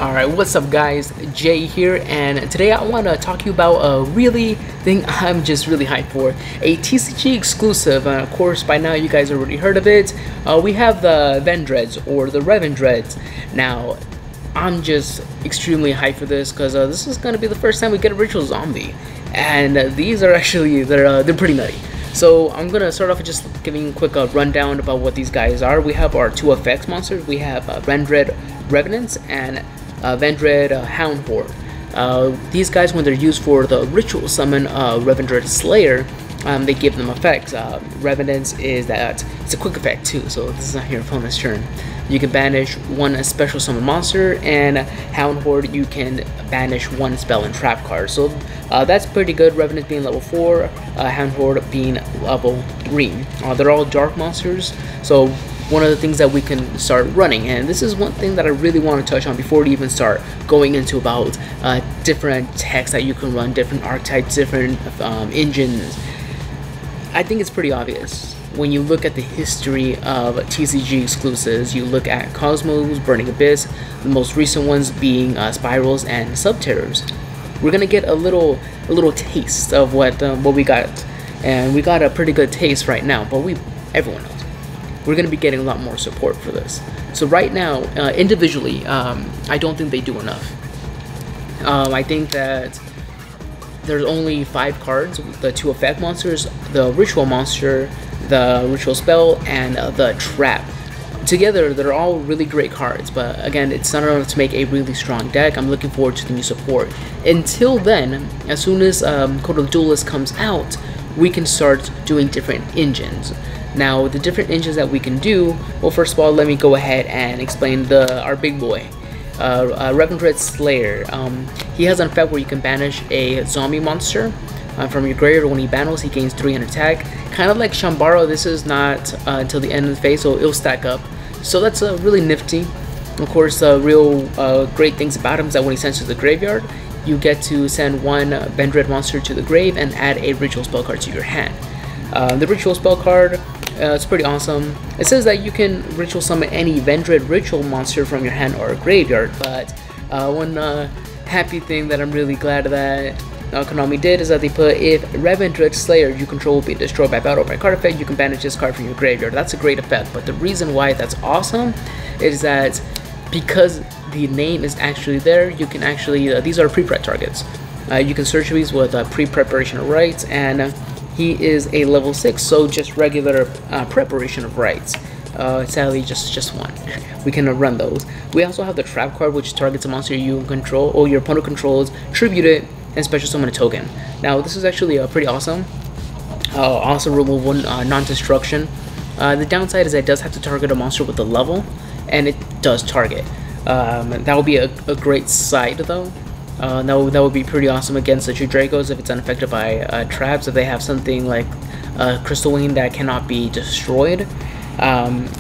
Alright, what's up guys, Jay here, and today I want to talk to you about a really thing I'm just really hyped for. A TCG exclusive, and of course by now you guys already heard of it. We have the Vendreads, or the Vendreads. Now, I'm just extremely hyped for this, because this is going to be the first time we get a Ritual Zombie. And these are actually, they're pretty nutty. So I'm going to start off with just giving a quick rundown about what these guys are. We have our two effects monsters. We have Vendread Revenants and Vendread Hound Horde. These guys, when they're used for the ritual summon Vendread Slayer, they give them effects. Revenants is that it's a quick effect too, so this is not your opponent's turn. You can banish one special summon monster, and Hound Horde you can banish one spell and trap card. So that's pretty good. Revenant being level 4, Hound Horde being level 3. They're all dark monsters, so one of the things that we can start running, and this is one thing that I really want to touch on before we even start going into about different techs that you can run, different archetypes, different engines. I think it's pretty obvious when you look at the history of TCG exclusives. You look at Cosmos, Burning Abyss, the most recent ones being Spirals and Subterrors. We're gonna get a little taste of what we got, and we got a pretty good taste right now. But everyone knows we're going to be getting a lot more support for this. So right now, individually, I don't think they do enough. I think that there's only 5 cards: the 2 effect monsters, the ritual monster, the ritual spell, and the trap. Together, they're all really great cards, but again, it's not enough to make a really strong deck. I'm looking forward to the new support. Until then, as soon as Duelist comes out, we can start doing different engines. Now, the different engines that we can do, well, first of all, let me go ahead and explain our big boy, Vendread Slayer. He has an effect where you can banish a zombie monster from your graveyard. When he battles, he gains 300 attack. Kind of like Shambara, this is not until the end of the phase, so it'll stack up. So that's really nifty. Of course, real great things about him is that when he sends to the graveyard, you get to send one Vendread monster to the grave and add a ritual spell card to your hand. The ritual spell card, it's pretty awesome. It says that you can ritual summon any Vendread ritual monster from your hand or graveyard, but one happy thing that I'm really glad that Konami did is that they put, if Vendread Slayer you control will be destroyed by battle or by card effect, you can banish this card from your graveyard. That's a great effect, but the reason why that's awesome is that because the name is actually there, you can actually, these are pre-prep targets. You can search these with pre-preparation of rights, and he is a level 6, so just regular preparation of rights. Sadly, just one. We can run those. We also have the trap card, which targets a monster you control or your opponent controls, tribute it, and special summon a token. Now, this is actually pretty awesome. Also removal, non-destruction. The downside is that it does have to target a monster with a level, and it does target. That would be a great side though. That would be pretty awesome against the Dracos if it's unaffected by traps. If they have something like Crystal Wing that cannot be destroyed,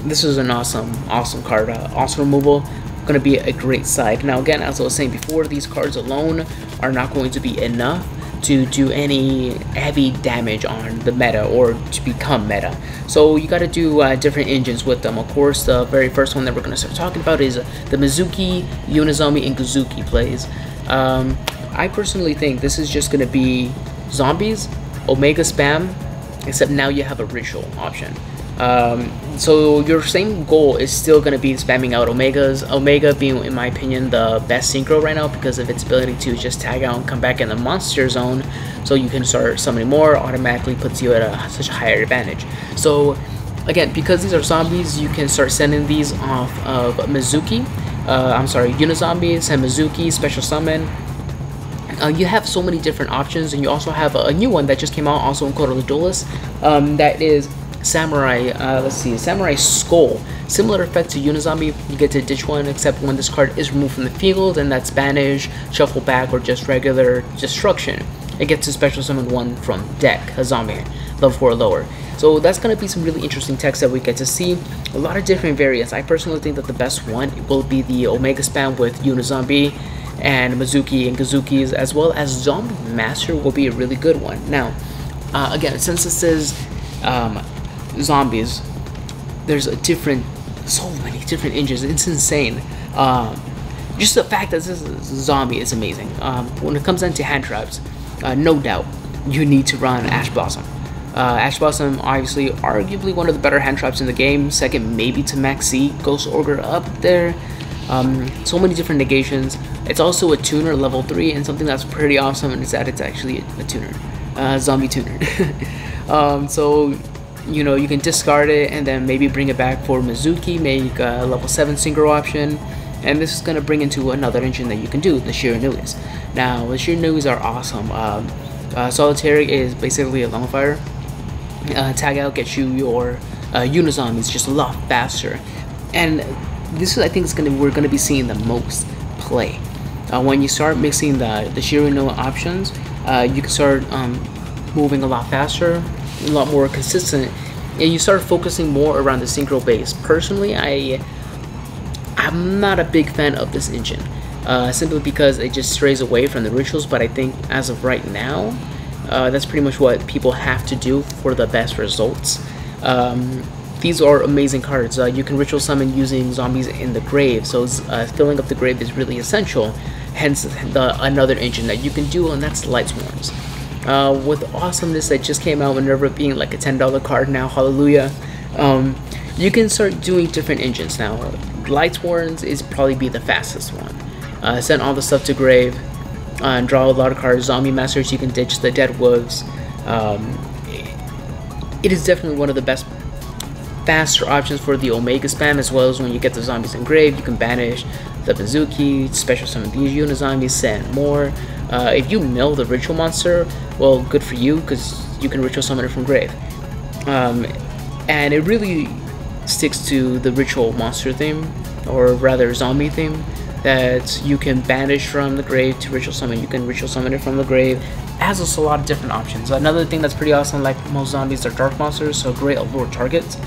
this is an awesome card. Also removal, going to be a great side. Now again, as I was saying before, these cards alone are not going to be enough to do any heavy damage on the meta or to become meta. So you got to do different engines with them. Of course, the very first one that we're going to start talking about is the Mizuki, Unizombie, and Kazuki plays. I personally think this is just going to be zombies, Omega spam, except now you have a ritual option. So your same goal is still going to be spamming out Omegas. Omega being, in my opinion, the best synchro right now because of its ability to just tag out and come back in the monster zone, so you can start summoning more, automatically puts you at such a higher advantage. So again, because these are zombies, you can start sending these off of Mizuki. Unizombie, send Mizuki, special summon. You have so many different options, and you also have a new one that just came out also in the Duelist. That is Samurai, Samurai Skull. Similar effect to Unizombie, you get to ditch one, except when this card is removed from the field, and that's banish, shuffle back, or just regular destruction. It gets to special summon one from deck, a zombie, level 4 or lower. So that's going to be some really interesting text that we get to see. A lot of different variants. I personally think that the best one will be the Omega spam with Unizombie and Mizuki and Kazuki's, as well as Zombie Master will be a really good one. Now, again, since this is zombies, there's so many different engines. It's insane. just the fact that this is a zombie is amazing. When it comes down to hand traps, no doubt you need to run Ash Blossom. Ash Blossom, obviously, arguably one of the better hand traps in the game. Second, maybe to Max C. Ghost Ogre up there. So many different negations. It's also a tuner, level 3, and something that's pretty awesome is that it's actually a tuner, zombie tuner. So, you know, you can discard it and then maybe bring it back for Mizuki, make a level 7 synchro option. And this is going to bring into another engine that you can do, the Shiranuis. Now, the Shiranuis are awesome. Solitary is basically a lone fire. Tag out gets you your Unizombies just a lot faster. And this is, I think, we're gonna be seeing the most play. When you start mixing the Shiranui options, you can start moving a lot faster, a lot more consistent, and you start focusing more around the synchro base. Personally, I'm not a big fan of this engine, simply because it just strays away from the rituals, but I think as of right now, that's pretty much what people have to do for the best results. These are amazing cards. You can ritual summon using zombies in the grave, so filling up the grave is really essential, hence another engine that you can do, and that's Lightsworns. With awesomeness that just came out, whenever being like a $10 card now, hallelujah, you can start doing different engines now. Lightsworns is probably be the fastest one. Send all the stuff to grave, and draw a lot of cards. Zombie Masters, you can ditch the dead wolves. It is definitely one of the best faster options for the Omega spam, as well as when you get the zombies in grave, you can banish the Mizuki, special summon these Unizombies, send more. If you mill the ritual monster, well, good for you, because you can ritual summon it from grave. And it really sticks to the ritual monster theme, or rather zombie theme, that you can banish from the grave to ritual summon. You can ritual summon it from the grave. Has us a lot of different options. Another thing that's pretty awesome, like most zombies, are dark monsters, so great allure targets.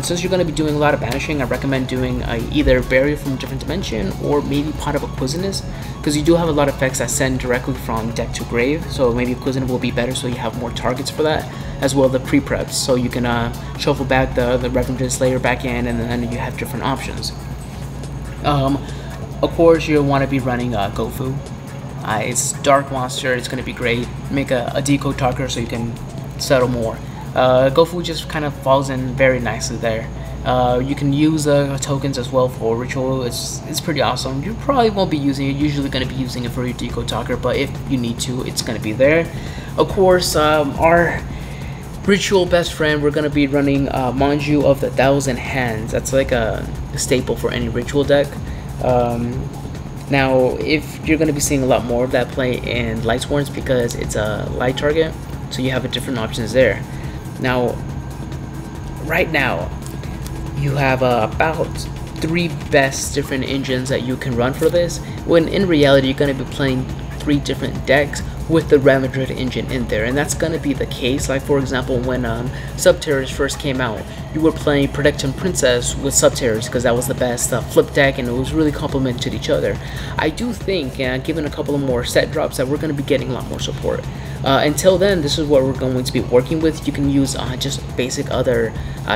Since you're going to be doing a lot of banishing, I recommend doing either Barrier from a Different Dimension or maybe Pot of Acquisitiveness, because you do have a lot of effects that send directly from deck to grave, so maybe Acquisitive will be better, so you have more targets for that, as well the pre-preps, so you can shuffle back the Vendreads Slayer back in, and then you have different options. Of course, you'll want to be running Gofu. It's dark monster, it's going to be great. Make a decode talker so you can settle more. Gofu just kind of falls in very nicely there. You can use tokens as well for ritual. It's pretty awesome. You probably won't be using it. You're usually going to be using it for your decode talker, but if you need to, it's going to be there. Of course, our ritual best friend, we're going to be running Manju of the 1,000 Hands. That's like a staple for any ritual deck. Now, if you're going to be seeing a lot more of that play in Lightsworns, because it's a light target, so you have a different options there. Now, right now, you have about 3 best different engines that you can run for this, when in reality you're going to be playing 3 different decks with the Vendreads engine in there, and that's going to be the case. Like, for example, when Subterrors first came out, you were playing Protecting Princess with Subterrors because that was the best flip deck, and it was really complemented each other. I do think, given a couple of more set drops, that we're going to be getting a lot more support. Until then, this is what we're going to be working with. You can use just basic other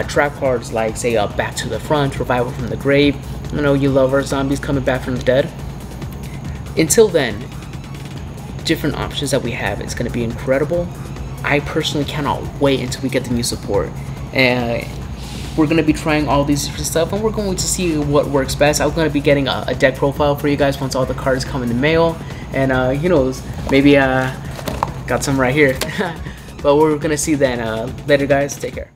trap cards, like say Back to the Front, Revival from the Grave. You know, you love our zombies coming back from the dead. Until then, different options that we have, it's going to be incredible. I personally cannot wait until we get the new support, and we're going to be trying all these different stuff, and we're going to see what works best. I'm going to be getting a deck profile for you guys once all the cards come in the mail, and who knows, maybe got some right here. But we're going to see then. Later guys, take care.